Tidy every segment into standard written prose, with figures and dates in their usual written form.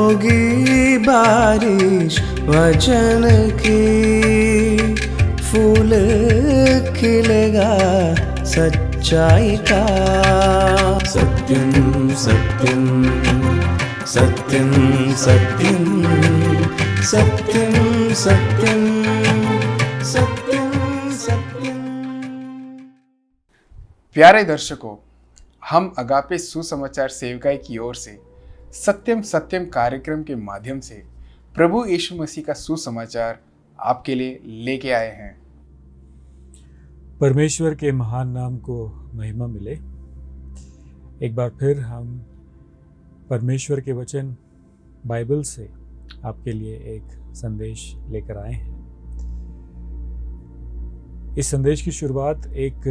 होगी बारिश वचन की, फूल खिलेगा सच्चाई का। सत्यम सत्यम सत्यम सत्यम सत्यम सत्यम सत्यम सत्यम। प्यारे दर्शकों, हम अगापे सुसमाचार सेवकाई की ओर से सत्यम सत्यम कार्यक्रम के माध्यम से प्रभु यीशु मसीह का सुसमाचार आपके लिए लेके आए हैं। परमेश्वर के महान नाम को महिमा मिले। एक बार फिर हम परमेश्वर के वचन बाइबल से आपके लिए एक संदेश लेकर आए हैं। इस संदेश की शुरुआत एक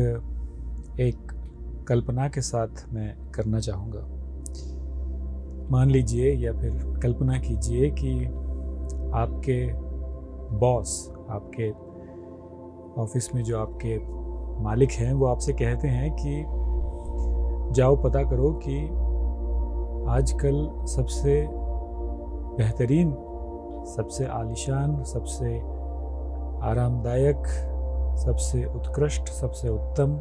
कल्पना के साथ मैं करना चाहूँगा। मान लीजिए या फिर कल्पना कीजिए कि आपके बॉस, आपके ऑफिस में जो आपके मालिक हैं, वो आपसे कहते हैं कि जाओ पता करो कि आजकल सबसे बेहतरीन, सबसे आलीशान, सबसे आरामदायक, सबसे उत्कृष्ट, सबसे उत्तम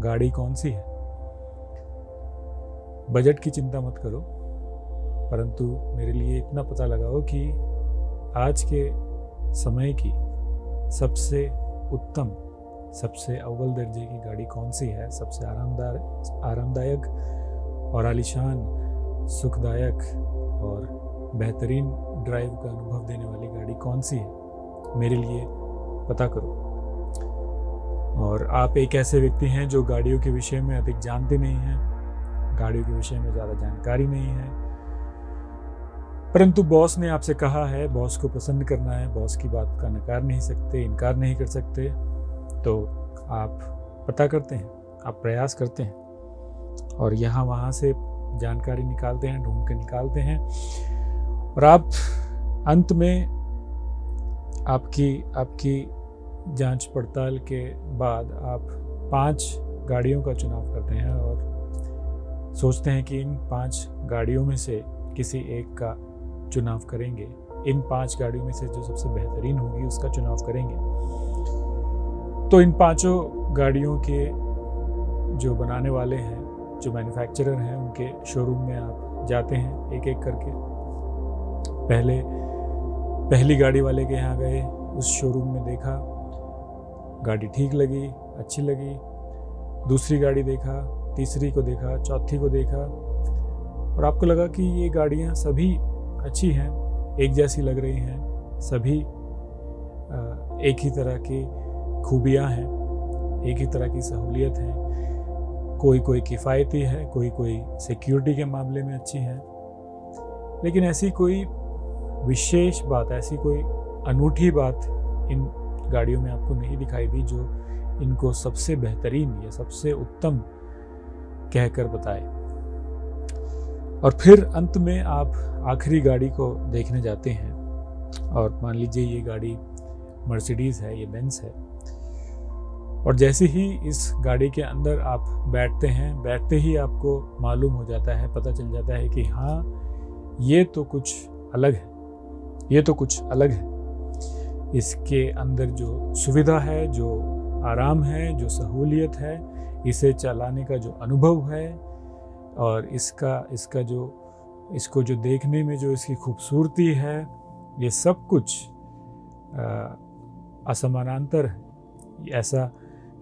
गाड़ी कौन सी है। बजट की चिंता मत करो, परंतु मेरे लिए इतना पता लगाओ कि आज के समय की सबसे उत्तम, सबसे अव्वल दर्जे की गाड़ी कौन सी है, सबसे आरामदायक और आलीशान, सुखदायक और बेहतरीन ड्राइव का अनुभव देने वाली गाड़ी कौन सी है, मेरे लिए पता करो। और आप एक ऐसे व्यक्ति हैं जो गाड़ियों के विषय में अधिक जानते नहीं हैं, गाड़ियों के विषय में ज़्यादा जानकारी नहीं है, परंतु बॉस ने आपसे कहा है, बॉस को पसंद करना है, बॉस की बात का नकार नहीं सकते, इनकार नहीं कर सकते, तो आप पता करते हैं, आप प्रयास करते हैं और यहाँ वहाँ से जानकारी निकालते हैं, ढूंढ के निकालते हैं और आप अंत में आपकी जांच पड़ताल के बाद आप 5 गाड़ियों का चुनाव करते हैं और सोचते हैं कि इन 5 गाड़ियों में से किसी एक का चुनाव करेंगे। इन 5 गाड़ियों में से जो सबसे बेहतरीन होगी उसका चुनाव करेंगे। तो इन 5 गाड़ियों के जो बनाने वाले हैं, जो मैन्युफैक्चरर हैं, उनके शोरूम में आप जाते हैं एक एक करके। पहली गाड़ी वाले के यहाँ गए, उस शोरूम में देखा, गाड़ी ठीक लगी, अच्छी लगी। दूसरी गाड़ी देखा, तीसरी को देखा, चौथी को देखा और आपको लगा कि ये गाड़ियाँ सभी अच्छी हैं, एक जैसी लग रही हैं, सभी एक ही तरह की खूबियाँ हैं, एक ही तरह की सहूलियत हैं। कोई किफ़ायती है, कोई सिक्योरिटी के मामले में अच्छी है, लेकिन ऐसी कोई विशेष बात, ऐसी कोई अनूठी बात इन गाड़ियों में आपको नहीं दिखाई दी जो इनको सबसे बेहतरीन या सबसे उत्तम कहकर बताए। और फिर अंत में आप आखिरी गाड़ी को देखने जाते हैं और मान लीजिए ये गाड़ी मर्सिडीज़ है, ये बेंज है। और जैसे ही इस गाड़ी के अंदर आप बैठते हैं, बैठते ही आपको मालूम हो जाता है, पता चल जाता है कि हाँ, ये तो कुछ अलग है, ये तो कुछ अलग है। इसके अंदर जो सुविधा है, जो आराम है, जो सहूलियत है, इसे चलाने का जो अनुभव है और इसको जो देखने में जो इसकी खूबसूरती है, ये सब कुछ असमानांतर है। ऐसा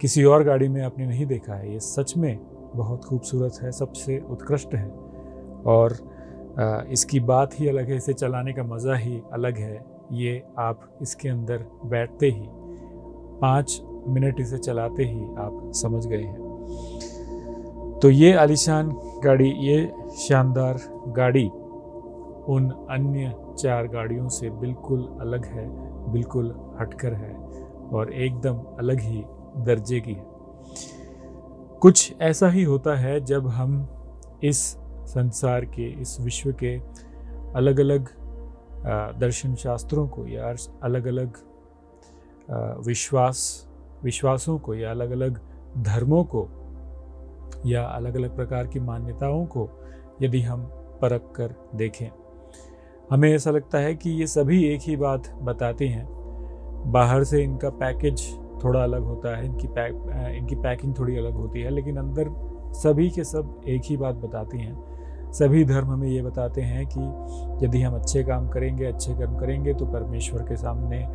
किसी और गाड़ी में आपने नहीं देखा है। ये सच में बहुत खूबसूरत है, सबसे उत्कृष्ट है और इसकी बात ही अलग है, इसे चलाने का मज़ा ही अलग है। ये आप इसके अंदर बैठते ही 5 मिनट इसे चलाते ही आप समझ गए हैं। तो ये आलीशान गाड़ी, ये शानदार गाड़ी उन अन्य 4 गाड़ियों से बिल्कुल अलग है, बिल्कुल हटकर है और एकदम अलग ही दर्जे की है। कुछ ऐसा ही होता है जब हम इस संसार के, इस विश्व के अलग अलग दर्शन शास्त्रों को या अलग अलग विश्वासों को या अलग अलग धर्मों को या अलग अलग प्रकार की मान्यताओं को यदि हम परख कर देखें, हमें ऐसा लगता है कि ये सभी एक ही बात बताती हैं। बाहर से इनका पैकेज थोड़ा अलग होता है, इनकी पैकिंग थोड़ी अलग होती है, लेकिन अंदर सभी के सब एक ही बात बताती हैं। सभी धर्म हमें ये बताते हैं कि यदि हम अच्छे काम करेंगे, अच्छे कर्म करेंगे तो परमेश्वर के सामने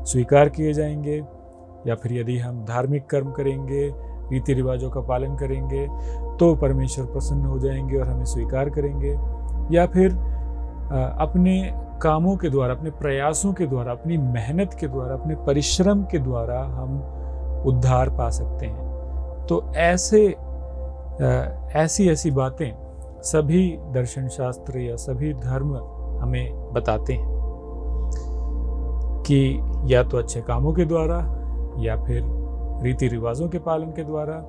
स्वीकार किए जाएंगे, या फिर यदि हम धार्मिक कर्म करेंगे, रीति रिवाजों का पालन करेंगे तो परमेश्वर प्रसन्न हो जाएंगे और हमें स्वीकार करेंगे, या फिर अपने कामों के द्वारा, अपने प्रयासों के द्वारा, अपनी मेहनत के द्वारा, अपने परिश्रम के द्वारा हम उद्धार पा सकते हैं। तो ऐसी बातें सभी दर्शन शास्त्र या सभी धर्म हमें बताते हैं कि या तो अच्छे कामों के द्वारा, या फिर रीति रिवाजों के पालन के द्वारा,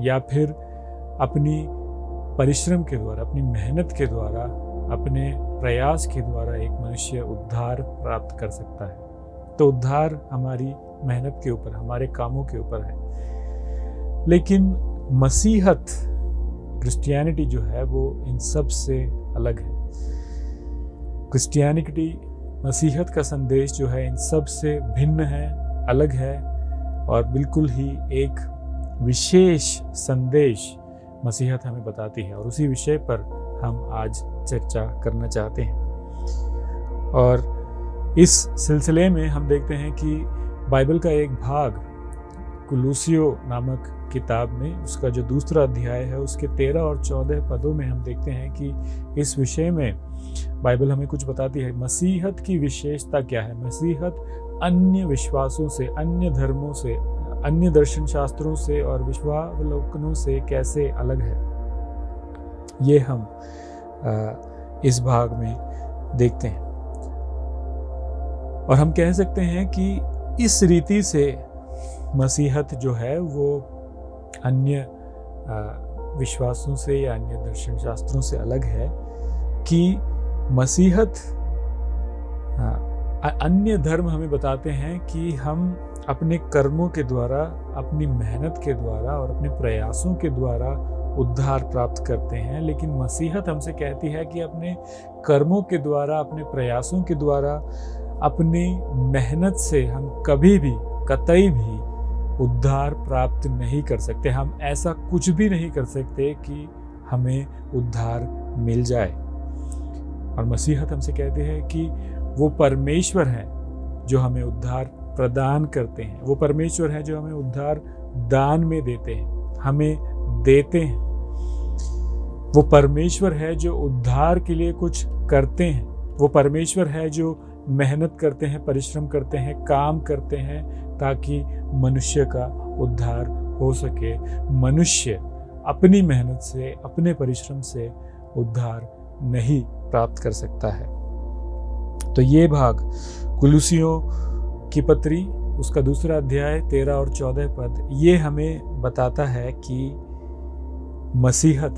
या फिर अपनी परिश्रम के द्वारा, अपनी मेहनत के द्वारा, अपने प्रयास के द्वारा एक मनुष्य उद्धार प्राप्त कर सकता है। तो उद्धार हमारी मेहनत के ऊपर, हमारे कामों के ऊपर है। लेकिन मसीहत, क्रिश्चियनिटी जो है वो इन सब से अलग है। क्रिश्चियनिटी, मसीहत का संदेश जो है इन सब से भिन्न है, अलग है, और बिल्कुल ही एक विशेष संदेश मसीहत हमें बताती है। और उसी विषय पर हम आज चर्चा करना चाहते हैं। और इस सिलसिले में हम देखते हैं कि बाइबल का एक भाग कुलूसियो नामक किताब में, उसका जो दूसरा अध्याय है, उसके 13 और 14 पदों में हम देखते हैं कि इस विषय में बाइबल हमें कुछ बताती है। मसीहत की विशेषता क्या है? मसीहत अन्य विश्वासों से, अन्य धर्मों से, अन्य दर्शन शास्त्रों से और विश्वावलोकनों से कैसे अलग है, ये हम इस भाग में देखते हैं। और हम कह सकते हैं कि इस रीति से मसीहत जो है वो अन्य विश्वासों से या अन्य दर्शन शास्त्रों से अलग है कि मसीहत, अन्य धर्म हमें बताते हैं कि हम अपने कर्मों के द्वारा, अपनी मेहनत के द्वारा और अपने प्रयासों के द्वारा उद्धार प्राप्त करते हैं। लेकिन मसीहत हमसे कहती है कि अपने कर्मों के द्वारा, अपने प्रयासों के द्वारा, अपनी मेहनत से हम कभी भी, कतई भी उद्धार प्राप्त नहीं कर सकते। हम ऐसा कुछ भी नहीं कर सकते कि हमें उद्धार मिल जाए। और मसीहत हमसे कहते हैं कि वो परमेश्वर हैं जो हमें उद्धार प्रदान करते हैं। वो परमेश्वर हैं जो हमें उद्धार दान में देते हैं, हमें देते हैं। वो परमेश्वर है जो उद्धार के लिए कुछ करते हैं। वो परमेश्वर है जो मेहनत करते हैं, परिश्रम करते हैं, काम करते हैं ताकि मनुष्य का उद्धार हो सके। मनुष्य अपनी मेहनत से, अपने परिश्रम से उद्धार नहीं प्राप्त कर सकता है। तो ये भाग कुलुसियों की पत्री, उसका दूसरा अध्याय 13 और 14 पद, ये हमें बताता है कि मसीहत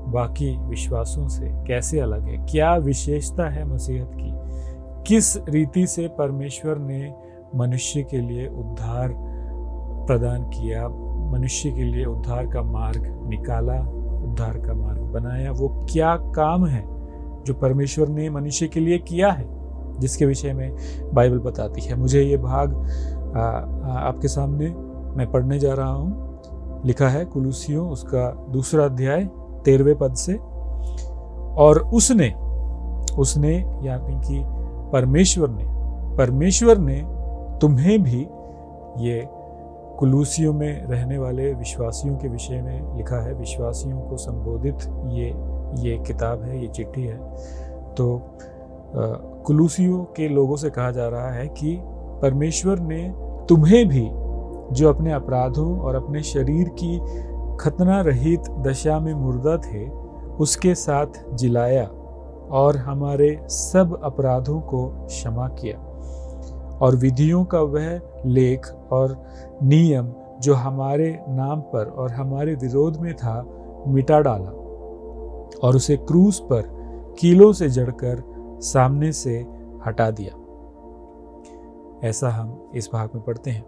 बाकी विश्वासों से कैसे अलग है, क्या विशेषता है मसीहत की, किस रीति से परमेश्वर ने मनुष्य के लिए उद्धार प्रदान किया, मनुष्य के लिए उद्धार का मार्ग निकाला, उद्धार का मार्ग बनाया। वो क्या काम है जो परमेश्वर ने मनुष्य के लिए किया है, जिसके विषय में बाइबल बताती है। मुझे ये भाग आपके सामने मैं पढ़ने जा रहा हूँ। लिखा है कुलुसियों उसका दूसरा अध्याय 13वें पद से, और उसने यानी कि परमेश्वर ने तुम्हें भी, ये कुलुसियों में रहने वाले विश्वासियों के विषय में लिखा है, विश्वासियों को संबोधित ये किताब है, ये चिट्ठी है। तो कुलुसियों के लोगों से कहा जा रहा है कि परमेश्वर ने तुम्हें भी, जो अपने अपराधों और अपने शरीर की खतना रहित दशा में मुर्दा थे, उसके साथ जिलाया और हमारे सब अपराधों को क्षमा किया, और विधियों का वह लेख और नियम जो हमारे नाम पर और हमारे विरोध में था मिटा डाला, और उसे क्रूस पर कीलों से जड़कर सामने से हटा दिया। ऐसा हम इस भाग में पढ़ते हैं।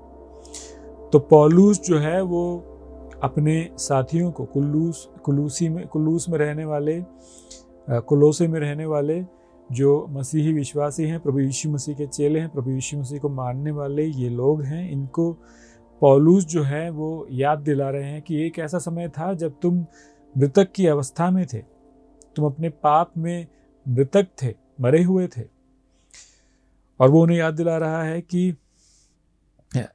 तो पौलुस जो है वो अपने साथियों को कुलोसे में रहने वाले जो मसीही विश्वासी हैं, प्रभु यीशु मसीह के चेले हैं, प्रभु यीशु मसीह को मानने वाले ये लोग हैं, इनको पौलुस जो है वो याद दिला रहे हैं कि एक ऐसा समय था जब तुम मृतक की अवस्था में थे, तुम अपने पाप में मृतक थे, मरे हुए थे। और वो उन्हें याद दिला रहा है कि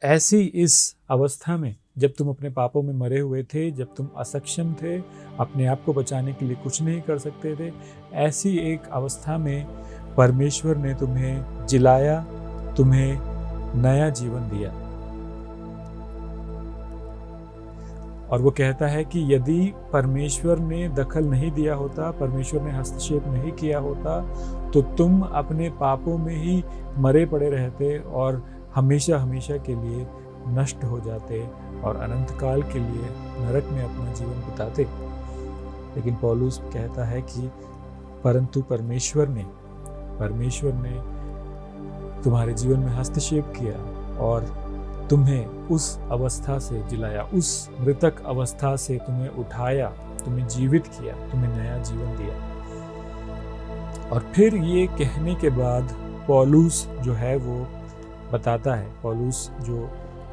ऐसी इस अवस्था में जब तुम अपने पापों में मरे हुए थे, जब तुम असक्षम थे, अपने आप को बचाने के लिए कुछ नहीं कर सकते थे, ऐसी एक अवस्था में परमेश्वर ने तुम्हें जिलाया, तुम्हें नया जीवन दिया। और वो कहता है कि यदि परमेश्वर ने दखल नहीं दिया होता, परमेश्वर ने हस्तक्षेप नहीं किया होता, तो तुम अपने पापों में ही मरे पड़े रहते और हमेशा हमेशा के लिए नष्ट हो जाते और अनंत काल के लिए नरक में अपना जीवन बिताते। लेकिन पौलुस कहता है कि परंतु परमेश्वर ने तुम्हारे जीवन में हस्तक्षेप किया और तुम्हें उस अवस्था से जिलाया, उस मृतक अवस्था से तुम्हें उठाया, तुम्हें जीवित किया, तुम्हें नया जीवन दिया। और फिर ये कहने के बाद पौलुस जो है वो बताता है, पौलुस जो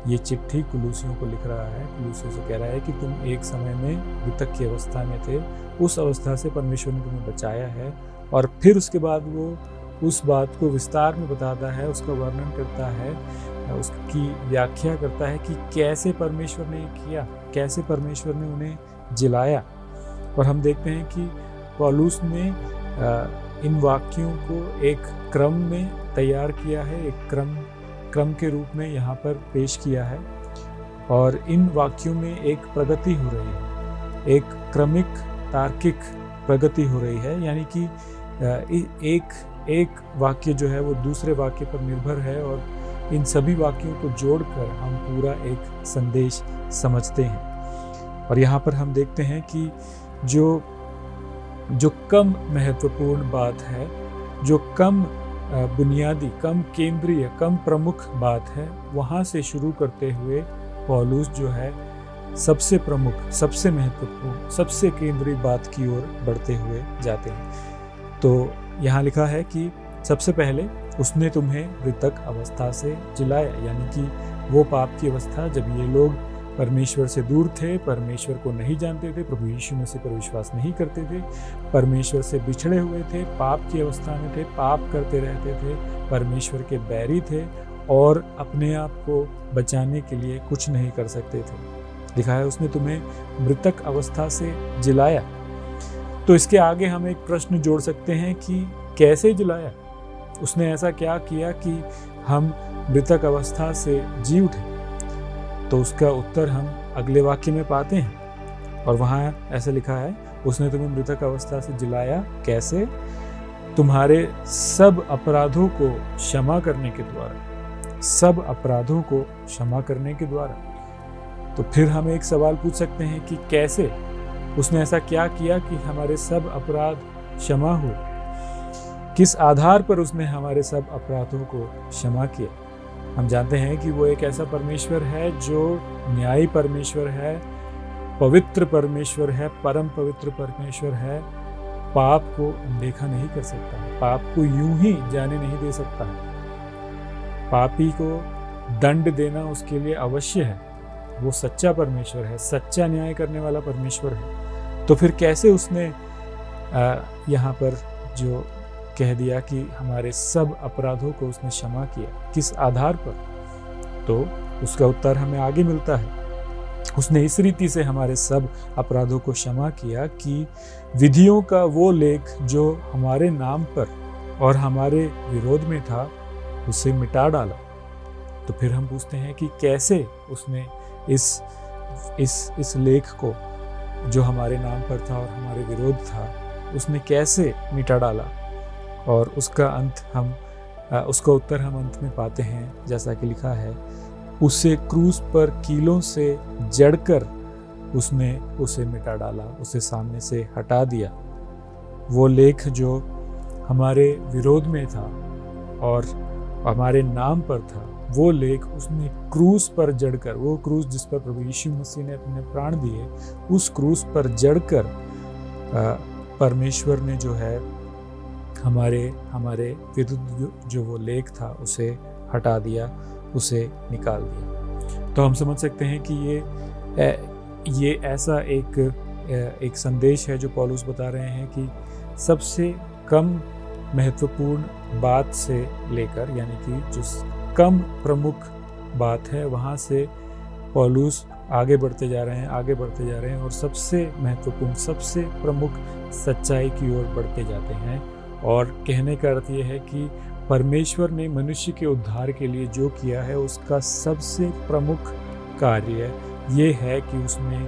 ये चिट्ठी कुलूसियों को लिख रहा है, कुलूसियों से कह रहा है कि तुम एक समय में मृतक की अवस्था में थे, उस अवस्था से परमेश्वर ने तुम्हें बचाया है। और फिर उसके बाद वो उस बात को विस्तार में बताता है, उसका वर्णन करता है, उसकी व्याख्या करता है कि कैसे परमेश्वर ने ये किया, कैसे परमेश्वर ने उन्हें जिलाया। और हम देखते हैं कि पौलुस ने इन वाक्यों को एक क्रम में तैयार किया है, एक क्रम के रूप में यहाँ पर पेश किया है। और इन वाक्यों में एक प्रगति हो रही है, एक क्रमिक तार्किक प्रगति हो रही है, यानी कि एक वाक्य जो है वो दूसरे वाक्य पर निर्भर है और इन सभी वाक्यों को जोड़कर हम पूरा एक संदेश समझते हैं। और यहाँ पर हम देखते हैं कि जो कम महत्वपूर्ण बात है, जो कम बुनियादी, कम केंद्रीय, कम प्रमुख बात है, वहाँ से शुरू करते हुए पौलुस जो है सबसे प्रमुख, सबसे महत्वपूर्ण, सबसे केंद्रीय बात की ओर बढ़ते हुए जाते हैं। तो यहाँ लिखा है कि सबसे पहले उसने तुम्हें मृतक अवस्था से जिलाया, यानी कि वो पाप की अवस्था जब ये लोग परमेश्वर से दूर थे, परमेश्वर को नहीं जानते थे, प्रभु यीशु मसीह पर विश्वास नहीं करते थे, परमेश्वर से बिछड़े हुए थे, पाप की अवस्था में थे, पाप करते रहते थे, परमेश्वर के बैरी थे और अपने आप को बचाने के लिए कुछ नहीं कर सकते थे। लिखा है उसने तुम्हें मृतक अवस्था से जिलाया। तो इसके आगे हम एक प्रश्न जोड़ सकते हैं कि कैसे जिलाया, उसने ऐसा क्या किया कि हम मृतक अवस्था से जी उठे। तो उसका उत्तर हम अगले वाक्य में पाते हैं और वहाँ ऐसा लिखा है, उसने तुम्हें मृतक अवस्था से जिलाया। कैसे? तुम्हारे सब अपराधों को क्षमा करने के द्वारा, सब अपराधों को क्षमा करने के द्वारा। तो फिर हम एक सवाल पूछ सकते हैं कि कैसे, उसने ऐसा क्या किया कि हमारे सब अपराध क्षमा हुए? किस आधार पर उसने हमारे सब अपराधों को क्षमा किया? हम जानते हैं कि वो एक ऐसा परमेश्वर है जो न्यायी परमेश्वर है, पवित्र परमेश्वर है, परम पवित्र परमेश्वर है, पाप को अनदेखा नहीं कर सकता है, पाप को यूं ही जाने नहीं दे सकता है, पापी को दंड देना उसके लिए अवश्य है। वो सच्चा परमेश्वर है, सच्चा न्याय करने वाला परमेश्वर है। तो फिर कैसे उसने यहाँ पर जो कह दिया कि हमारे सब अपराधों को उसने क्षमा किया, किस आधार पर? तो उसका उत्तर हमें आगे मिलता है। उसने इस रीति से हमारे सब अपराधों को क्षमा किया कि विधियों का वो लेख जो हमारे नाम पर और हमारे विरोध में था, उसे मिटा डाला। तो फिर हम पूछते हैं कि कैसे उसने इस लेख को जो हमारे नाम पर था और हमारे विरोध था, उसने कैसे मिटा डाला? और उसका उसका उत्तर हम अंत में पाते हैं, जैसा कि लिखा है, उसे क्रूस पर कीलों से जड़कर उसने उसे मिटा डाला, उसे सामने से हटा दिया। वो लेख जो हमारे विरोध में था और हमारे नाम पर था, वो लेख उसने क्रूस पर जड़कर, वो क्रूस जिस पर प्रभु यीशु मसीह ने अपने प्राण दिए, उस क्रूस पर जड़कर परमेश्वर ने जो है हमारे विरुद्ध जो वो लेख था उसे हटा दिया, उसे निकाल दिया। तो हम समझ सकते हैं कि ये ऐसा एक संदेश है जो पौलुस बता रहे हैं कि सबसे कम महत्वपूर्ण बात से लेकर, यानी कि जो कम प्रमुख बात है वहाँ से पौलुस आगे बढ़ते जा रहे हैं और सबसे महत्वपूर्ण, सबसे प्रमुख सच्चाई की ओर बढ़ते जाते हैं। और कहने का अर्थ ये है कि परमेश्वर ने मनुष्य के उद्धार के लिए जो किया है उसका सबसे प्रमुख कार्य ये है कि उसने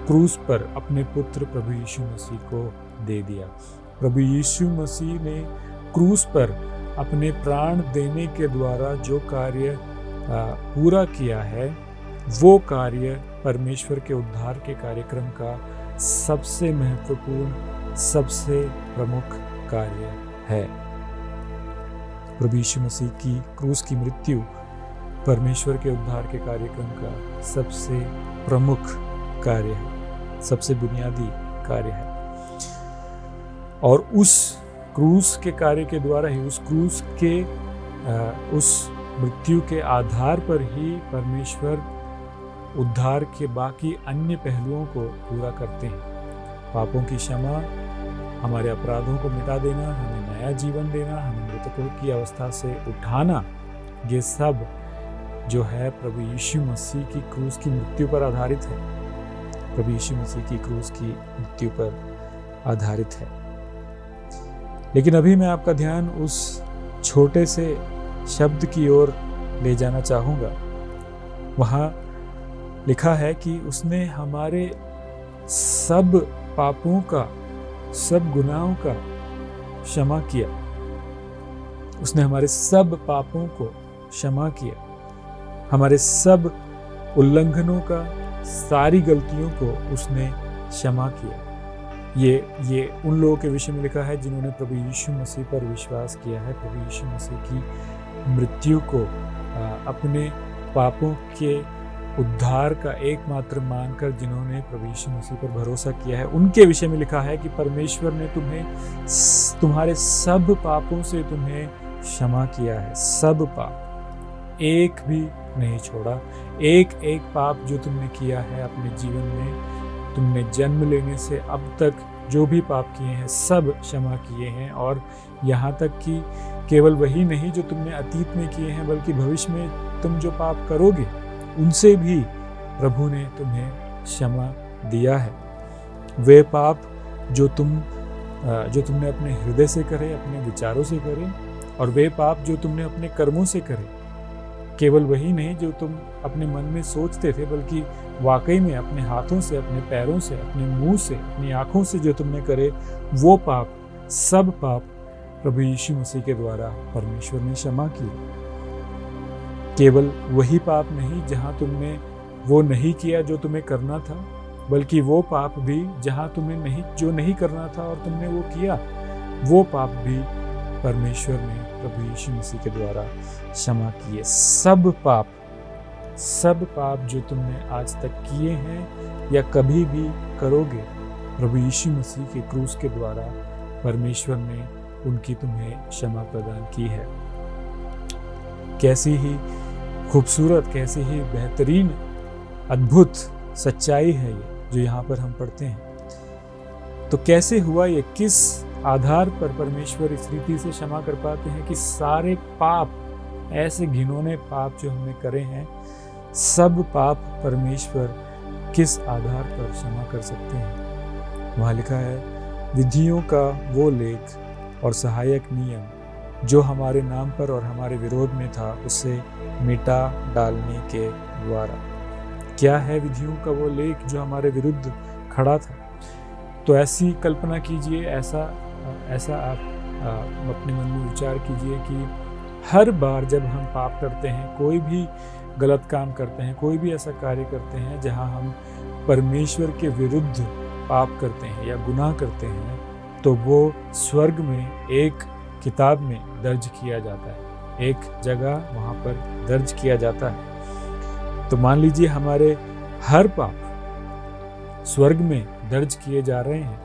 क्रूस पर अपने पुत्र प्रभु यीशु मसीह को दे दिया। प्रभु यीशु मसीह ने क्रूस पर अपने प्राण देने के द्वारा जो कार्य पूरा किया है, वो कार्य परमेश्वर के उद्धार के कार्यक्रम का सबसे महत्वपूर्ण, सबसे प्रमुख कार्य है। प्रभु यीशु मसीह की क्रूस की मृत्यु परमेश्वर के उद्धार के कार्यक्रम का सबसे प्रमुख कार्य है, सबसे बुनियादी कार्य है। और उस क्रूस के कार्य के द्वारा ही, उस क्रूस के उस मृत्यु के आधार पर ही परमेश्वर उद्धार के बाकी अन्य पहलुओं को पूरा करते हैं। पापों की क्षमा, हमारे अपराधों को मिटा देना, हमें नया जीवन देना, हमें मृतकों की अवस्था से उठाना, ये सब जो है प्रभु यीशु मसीह की क्रूस की मृत्यु पर आधारित है। प्रभु यीशु मसीह की क्रूस की मृत्यु पर आधारित है। लेकिन अभी मैं आपका ध्यान उस छोटे से शब्द की ओर ले जाना चाहूँगा। वहाँ लिखा है कि उसने हमारे सब पापों का, सब गुनाहों का क्षमा किया। उसने हमारे सब पापों को क्षमा किया, हमारे सब उल्लंघनों का, सारी गलतियों को उसने क्षमा किया। ये उन लोगों के विषय में लिखा है जिन्होंने प्रभु यीशु मसीह पर विश्वास किया है, प्रभु यीशु मसीह की मृत्यु को अपने पापों के उद्धार का एकमात्र मानकर जिन्होंने प्रभु यीशु मसीह पर भरोसा किया है, उनके विषय में लिखा है कि परमेश्वर ने तुम्हारे सब पापों से तुम्हें क्षमा किया है। सब पाप, एक भी नहीं छोड़ा। एक एक पाप जो तुमने किया है अपने जीवन में, तुमने जन्म लेने से अब तक जो भी पाप किए हैं सब क्षमा किए हैं। और यहाँ तक कि केवल वही नहीं जो तुमने अतीत में किए हैं, बल्कि भविष्य में तुम जो पाप करोगे उनसे भी प्रभु ने तुम्हें क्षमा दिया है। वे पाप जो तुमने अपने हृदय से करे, अपने विचारों से करे, और वे पाप जो तुमने अपने कर्मों से करे, केवल वही नहीं जो तुम अपने मन में सोचते थे, बल्कि वाकई में अपने हाथों से, अपने पैरों से, अपने मुंह से, अपनी आंखों से जो तुमने करे, वो पाप, सब पाप प्रभु यीशु मसीह के द्वारा परमेश्वर ने क्षमा किए। केवल वही पाप नहीं जहां तुमने वो नहीं किया जो तुम्हें करना था, बल्कि वो पाप भी जहां तुम्हें जो नहीं करना था और तुमने वो किया, वो पाप भी परमेश्वर ने प्रभु यीशु मसीह के द्वारा क्षमा किए। सब पाप जो तुमने आज तक किए हैं या कभी भी करोगे, प्रभु यीशु मसीह के क्रूस के द्वारा परमेश्वर ने उनकी तुम्हें क्षमा प्रदान की है। कैसी ही खूबसूरत, कैसी ही बेहतरीन, अद्भुत सच्चाई है ये जो यहाँ पर हम पढ़ते हैं। तो कैसे हुआ ये, किस आधार पर परमेश्वर इस रीति से क्षमा कर पाते हैं कि सारे पाप, ऐसे घिनौने पाप जो हमने करे हैं, सब पाप परमेश्वर किस आधार पर क्षमा कर सकते हैं। वहाँ लिखा है, विधियों का वो लेख और सहायक नियम जो हमारे नाम पर और हमारे विरोध में था, उसे मिटा डालने के द्वारा। क्या है विधियों का वो लेख जो हमारे विरुद्ध खड़ा था? तो ऐसी कल्पना कीजिए, ऐसा आप अपने मन में विचार कीजिए कि हर बार जब हम पाप करते हैं, कोई भी गलत काम करते हैं, कोई भी ऐसा कार्य करते हैं जहां हम परमेश्वर के विरुद्ध पाप करते हैं या गुनाह करते हैं, तो वो स्वर्ग में एक किताब में दर्ज किया जाता है, एक जगह वहाँ पर दर्ज किया जाता है। तो मान लीजिए हमारे हर पाप स्वर्ग में दर्ज किए जा रहे हैं।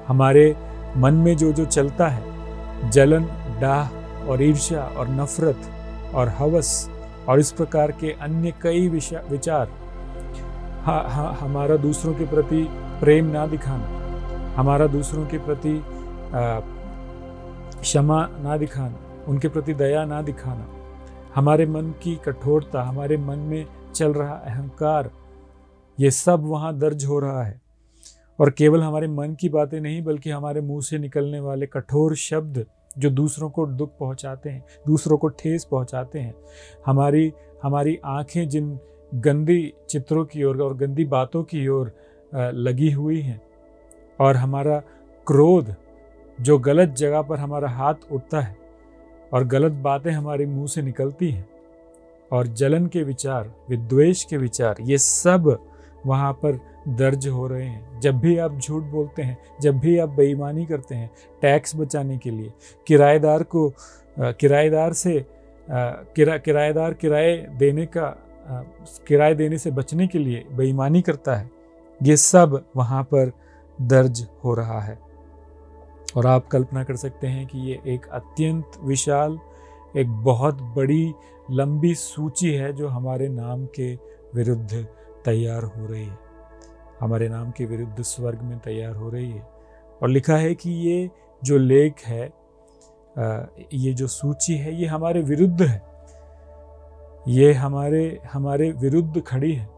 हमारे मन में जो चलता है, जलन, डाह और ईर्ष्या और नफरत और हवस और इस प्रकार के अन्य कई विचार, हमारा दूसरों के प्रति प्रेम ना दिखाना, हमारा दूसरों के प्रति क्षमा ना दिखाना, उनके प्रति दया ना दिखाना, हमारे मन की कठोरता, हमारे मन में चल रहा अहंकार, ये सब वहाँ दर्ज हो रहा है। और केवल हमारे मन की बातें नहीं, बल्कि हमारे मुंह से निकलने वाले कठोर शब्द जो दूसरों को दुख पहुंचाते हैं, दूसरों को ठेस पहुंचाते हैं, हमारी आंखें जिन गंदी चित्रों की ओर और गंदी बातों की ओर लगी हुई हैं, और हमारा क्रोध जो गलत जगह पर हमारा हाथ उठता है और गलत बातें हमारे मुंह से निकलती हैं, और जलन के विचार, विद्वेष के विचार, ये सब वहाँ पर दर्ज हो रहे हैं। जब भी आप झूठ बोलते हैं, जब भी आप बेईमानी करते हैं टैक्स बचाने के लिए, किराएदार किराए देने से बचने के लिए बेईमानी करता है, ये सब वहाँ पर दर्ज हो रहा है। और आप कल्पना कर सकते हैं कि ये एक अत्यंत विशाल, एक बहुत बड़ी लंबी सूची है जो हमारे नाम के विरुद्ध तैयार हो रही है, हमारे नाम के विरुद्ध स्वर्ग में तैयार हो रही है। और लिखा है कि ये जो लेख है, ये जो सूची है, ये हमारे विरुद्ध है, ये हमारे विरुद्ध खड़ी है,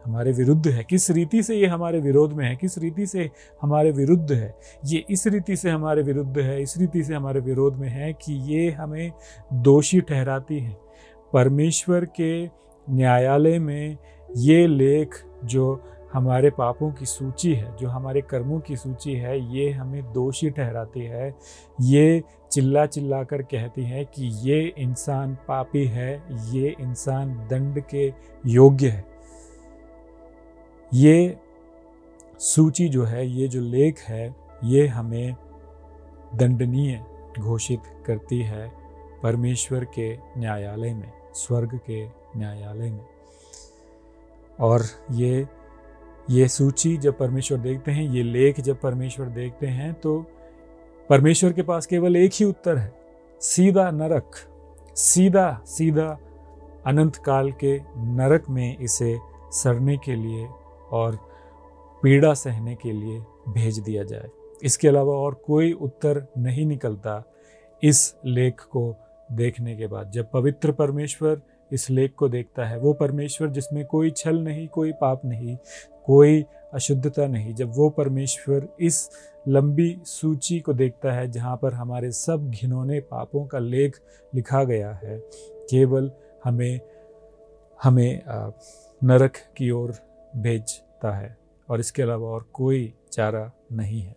हमारे विरुद्ध है। किस रीति से ये हमारे विरोध में है, किस रीति से हमारे विरुद्ध है? ये इस रीति से हमारे विरुद्ध है, इस रीति से हमारे विरोध में है कि ये हमें दोषी ठहराती है। परमेश्वर के न्यायालय में ये लेख जो हमारे पापों की सूची है, जो हमारे कर्मों की सूची है, ये हमें दोषी ठहराती है। ये चिल्ला चिल्ला कर कहती है कि ये इंसान पापी है, ये इंसान दंड के योग्य है। ये सूची जो है, ये जो लेख है, ये हमें दंडनीय घोषित करती है परमेश्वर के न्यायालय में, स्वर्ग के न्यायालय में। और ये सूची जब परमेश्वर देखते हैं, ये लेख जब परमेश्वर देखते हैं, तो परमेश्वर के पास केवल एक ही उत्तर है, सीधा नरक, सीधा अनंत काल के नरक में इसे सड़ने के लिए और पीड़ा सहने के लिए भेज दिया जाए। इसके अलावा और कोई उत्तर नहीं निकलता इस लेख को देखने के बाद। जब पवित्र परमेश्वर इस लेख को देखता है, वो परमेश्वर जिसमें कोई छल नहीं, कोई पाप नहीं, कोई अशुद्धता नहीं, जब वो परमेश्वर इस लंबी सूची को देखता है जहाँ पर हमारे सब घिनौने पापों का लेख लिखा गया है, केवल हमें नरक की ओर भेजता है और इसके अलावा और कोई चारा नहीं है।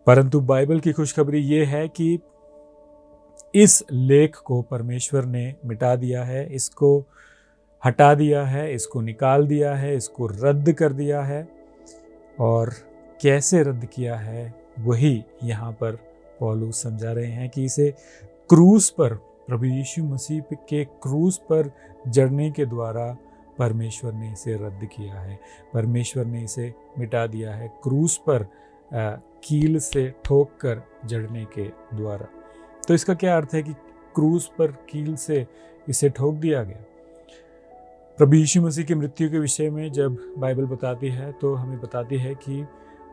परंतु बाइबल की खुशखबरी ये है कि इस लेख को परमेश्वर ने मिटा दिया है, इसको हटा दिया है, इसको निकाल दिया है, इसको रद्द कर दिया है। और कैसे रद्द किया है वही यहाँ पर पौलुस समझा रहे हैं कि इसे क्रूस पर, प्रभु यीशु मसीह के क्रूस पर जड़ने के द्वारा परमेश्वर ने इसे रद्द किया है, परमेश्वर ने इसे मिटा दिया है, क्रूस पर कील से ठोक कर जड़ने के द्वारा। तो इसका क्या अर्थ है कि क्रूस पर कील से इसे ठोक दिया गया? प्रभु यीशु मसीह की मृत्यु के विषय में जब बाइबल बताती है तो हमें बताती है कि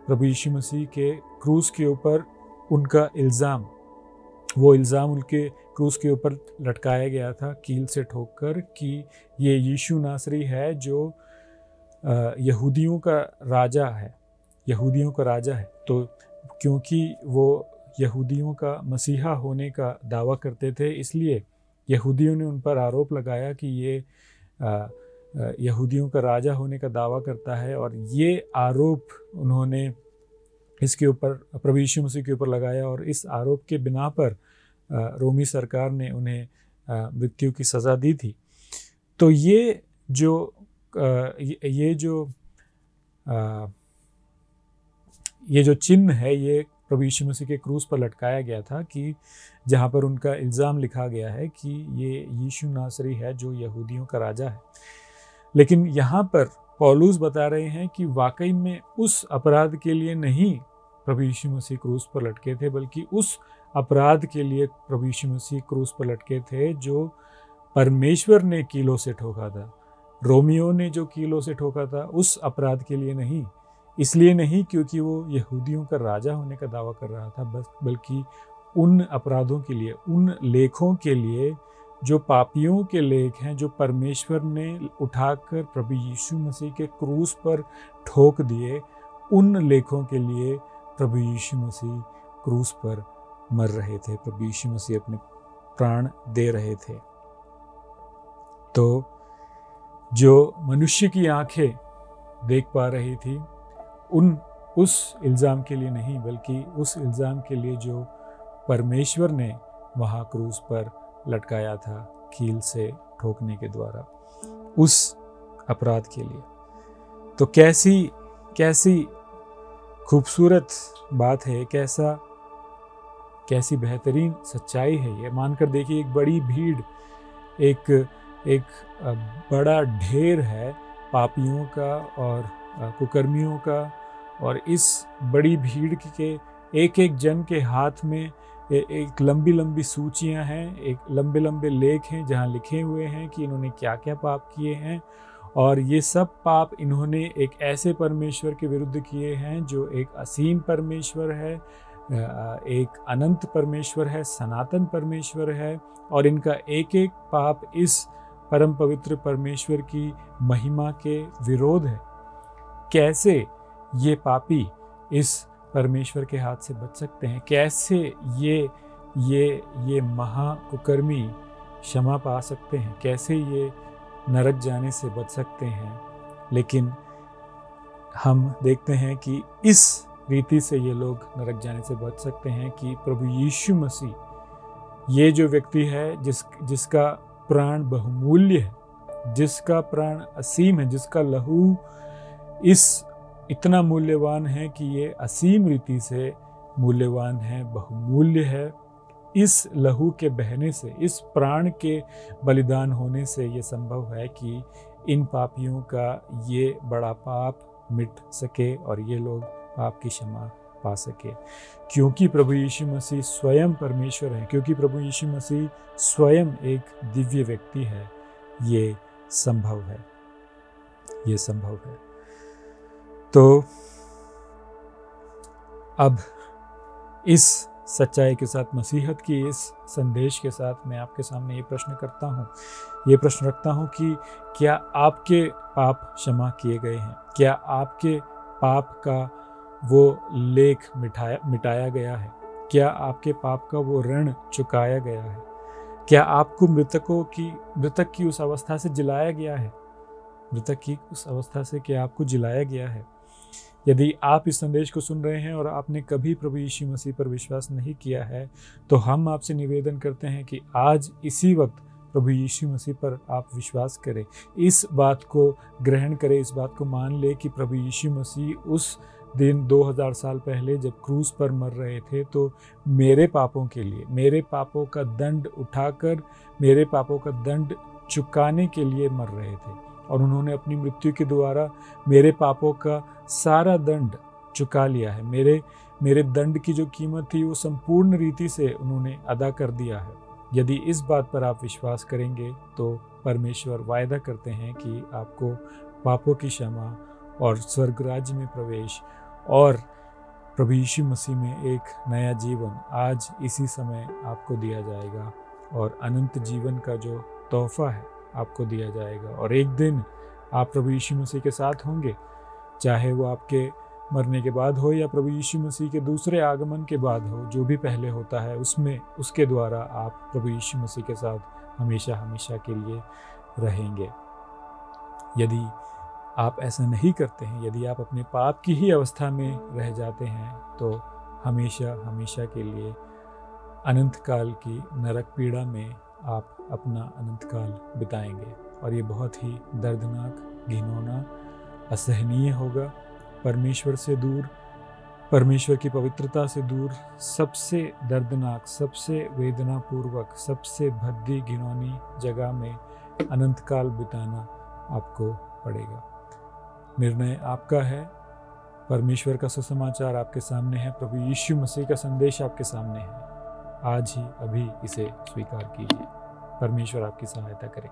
प्रभु यीशु मसीह के क्रूस के ऊपर उनका इल्ज़ाम, वो इल्ज़ाम उनके क्रूस के ऊपर लटकाया गया था कील से ठोककर कि ये यीशु नासरी है जो यहूदियों का राजा है, यहूदियों का राजा है। तो क्योंकि वो यहूदियों का मसीहा होने का दावा करते थे, इसलिए यहूदियों ने उन पर आरोप लगाया कि ये यहूदियों का राजा होने का दावा करता है। और ये आरोप उन्होंने इसके ऊपर प्रभु यीशु मसीह के ऊपर लगाया और इस आरोप के बिना पर रोमी सरकार ने उन्हें मृत्यु की सज़ा दी थी। तो ये जो चिन्ह है, ये प्रभु यीशु मसीह के क्रूस पर लटकाया गया था कि जहाँ पर उनका इल्ज़ाम लिखा गया है कि ये यीशु नासरी है जो यहूदियों का राजा है। लेकिन यहाँ पर पौलुस बता रहे हैं कि वाकई में उस अपराध के लिए नहीं प्रभु यीशु मसीह क्रूस पर लटके थे, बल्कि उस अपराध के लिए प्रभु यीशु मसीह क्रूस पर लटके थे, जो परमेश्वर ने कीलों से ठोका था। रोमियो ने जो कीलों से ठोका था उस अपराध के लिए नहीं, इसलिए नहीं क्योंकि वो यहूदियों का राजा होने का दावा कर रहा था, बल्कि उन अपराधों के लिए, उन लेखों के लिए जो पापियों के लेख हैं, जो परमेश्वर ने उठाकर प्रभु यीशु मसीह के क्रूस पर ठोक दिए, उन लेखों के लिए प्रभु यीशु मसीह क्रूस पर मर रहे थे, प्रभु यीशु मसीह अपने प्राण दे रहे थे। तो जो मनुष्य की आंखें देख पा रही थी, उस इल्ज़ाम के लिए नहीं, बल्कि उस इल्ज़ाम के लिए जो परमेश्वर ने वहाँ क्रूस पर लटकाया था कील से ठोकने के द्वारा, उस अपराध के लिए। तो कैसी खूबसूरत बात है, कैसी बेहतरीन सच्चाई है ये। मानकर देखिए, एक बड़ी भीड़, एक बड़ा ढेर है पापियों का और कुकर्मियों का, और इस बड़ी भीड़ के एक एक जन के हाथ में एक लंबी लंबी सूचियां हैं, एक लंबे लंबे लेख हैं जहां लिखे हुए हैं कि इन्होंने क्या क्या पाप किए हैं, और ये सब पाप इन्होंने एक ऐसे परमेश्वर के विरुद्ध किए हैं जो एक असीम परमेश्वर है, एक अनंत परमेश्वर है, सनातन परमेश्वर है, और इनका एक एक पाप इस परम पवित्र परमेश्वर की महिमा के विरोध है। कैसे ये पापी इस परमेश्वर के हाथ से बच सकते हैं? कैसे ये महाकुकर्मी क्षमा पा सकते हैं? कैसे ये नरक जाने से बच सकते हैं? लेकिन हम देखते हैं कि इस रीति से ये लोग नरक जाने से बच सकते हैं कि प्रभु यीशु मसीह, ये जो व्यक्ति है जिसका प्राण बहुमूल्य है, जिसका प्राण असीम है, जिसका लहू इतना मूल्यवान है कि ये असीम रीति से मूल्यवान है, बहुमूल्य है। इस लहू के बहने से, इस प्राण के बलिदान होने से ये संभव है कि इन पापियों का ये बड़ा पाप मिट सके और ये लोग पाप की क्षमा पा सके, क्योंकि प्रभु यीशु मसीह स्वयं परमेश्वर है, क्योंकि प्रभु यीशु मसीह स्वयं एक दिव्य व्यक्ति है। ये संभव है, ये संभव है। तो अब इस सच्चाई के साथ, मसीहत की इस संदेश के साथ मैं आपके सामने ये प्रश्न रखता हूँ कि क्या आपके पाप क्षमा किए गए हैं? क्या आपके पाप का वो लेख मिटाया गया है? क्या आपके पाप का वो ऋण चुकाया गया है? क्या आपको मृतक की उस अवस्था से जिलाया गया है? मृतक की उस अवस्था से क्या आपको जिलाया गया है? यदि आप इस संदेश को सुन रहे हैं और आपने कभी प्रभु यीशु मसीह पर विश्वास नहीं किया है, तो हम आपसे निवेदन करते हैं कि आज इसी वक्त प्रभु यीशु मसीह पर आप विश्वास करें, इस बात को ग्रहण करें, इस बात को मान ले कि प्रभु यीशु मसीह उस दिन 2000 साल पहले जब क्रूस पर मर रहे थे, तो मेरे पापों के लिए, मेरे पापों का दंड उठाकर, मेरे पापों का दंड चुकाने के लिए मर रहे थे, और उन्होंने अपनी मृत्यु के द्वारा मेरे पापों का सारा दंड चुका लिया है। मेरे दंड की जो कीमत थी वो संपूर्ण रीति से उन्होंने अदा कर दिया है। यदि इस बात पर आप विश्वास करेंगे तो परमेश्वर वायदा करते हैं कि आपको पापों की क्षमा और स्वर्ग राज्य में प्रवेश और प्रभु यीशु मसीह में एक नया जीवन आज इसी समय आपको दिया जाएगा, और अनंत जीवन का जो तोहफा है आपको दिया जाएगा। और एक दिन आप प्रभु यीशु मसीह के साथ होंगे, चाहे वो आपके मरने के बाद हो या प्रभु यीशु मसीह के दूसरे आगमन के बाद हो, जो भी पहले होता है उसके द्वारा आप प्रभु यीशु मसीह के साथ हमेशा हमेशा के लिए रहेंगे। यदि आप ऐसा नहीं करते हैं, यदि आप अपने पाप की ही अवस्था में रह जाते हैं, तो हमेशा हमेशा के लिए अनंत काल की नरक पीड़ा में आप अपना अनंत काल बिताएंगे, और ये बहुत ही दर्दनाक, घिनौना, असहनीय होगा। परमेश्वर से दूर, परमेश्वर की पवित्रता से दूर, सबसे दर्दनाक, सबसे वेदनापूर्वक, सबसे भद्दी घिनौनी जगह में अनंत काल बिताना आपको पड़ेगा। निर्णय आपका है। परमेश्वर का सुसमाचार आपके सामने है, प्रभु यीशु मसीह का संदेश आपके सामने है। आज ही अभी इसे स्वीकार कीजिए। परमेश्वर आपकी सहायता करे।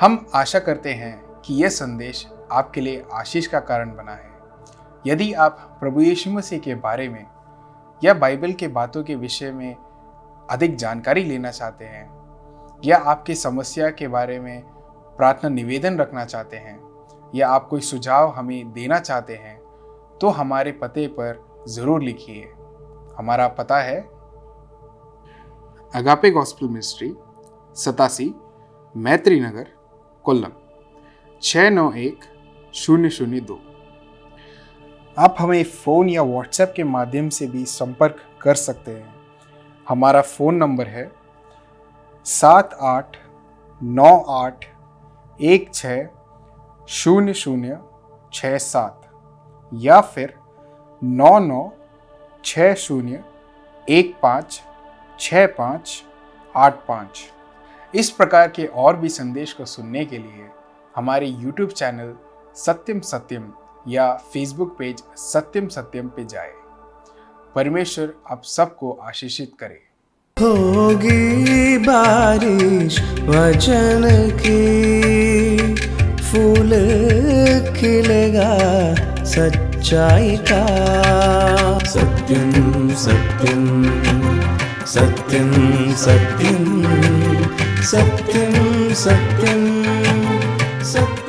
हम आशा करते हैं कि यह संदेश आपके लिए आशीष का कारण बना है। यदि आप प्रभु यीशु मसीह के बारे में या बाइबल के बातों के विषय में अधिक जानकारी लेना चाहते हैं या आपकी समस्या के बारे में प्रार्थना निवेदन रखना चाहते हैं या आप कोई सुझाव हमें देना चाहते हैं तो हमारे पते पर ज़रूर लिखिए। हमारा पता है अगापे गॉस्पेल मिनिस्ट्री 87 मैत्री नगर कोल्लम 691002। आप हमें फ़ोन या व्हाट्सएप के माध्यम से भी संपर्क कर सकते हैं। हमारा फ़ोन नंबर है 7898160067 या फिर 9960156585। इस प्रकार के और भी संदेश को सुनने के लिए हमारे YouTube चैनल सत्यम सत्यम या फेसबुक पेज सत्यम सत्यम पे जाएं। परमेश्वर आप सबको आशीषित करे। होगी बारिश वचन की, फूल खिलेगा सच्चाई का। सत्यम सत्यम सत्यम सत्यम सत्यम सत्यम सत्यम।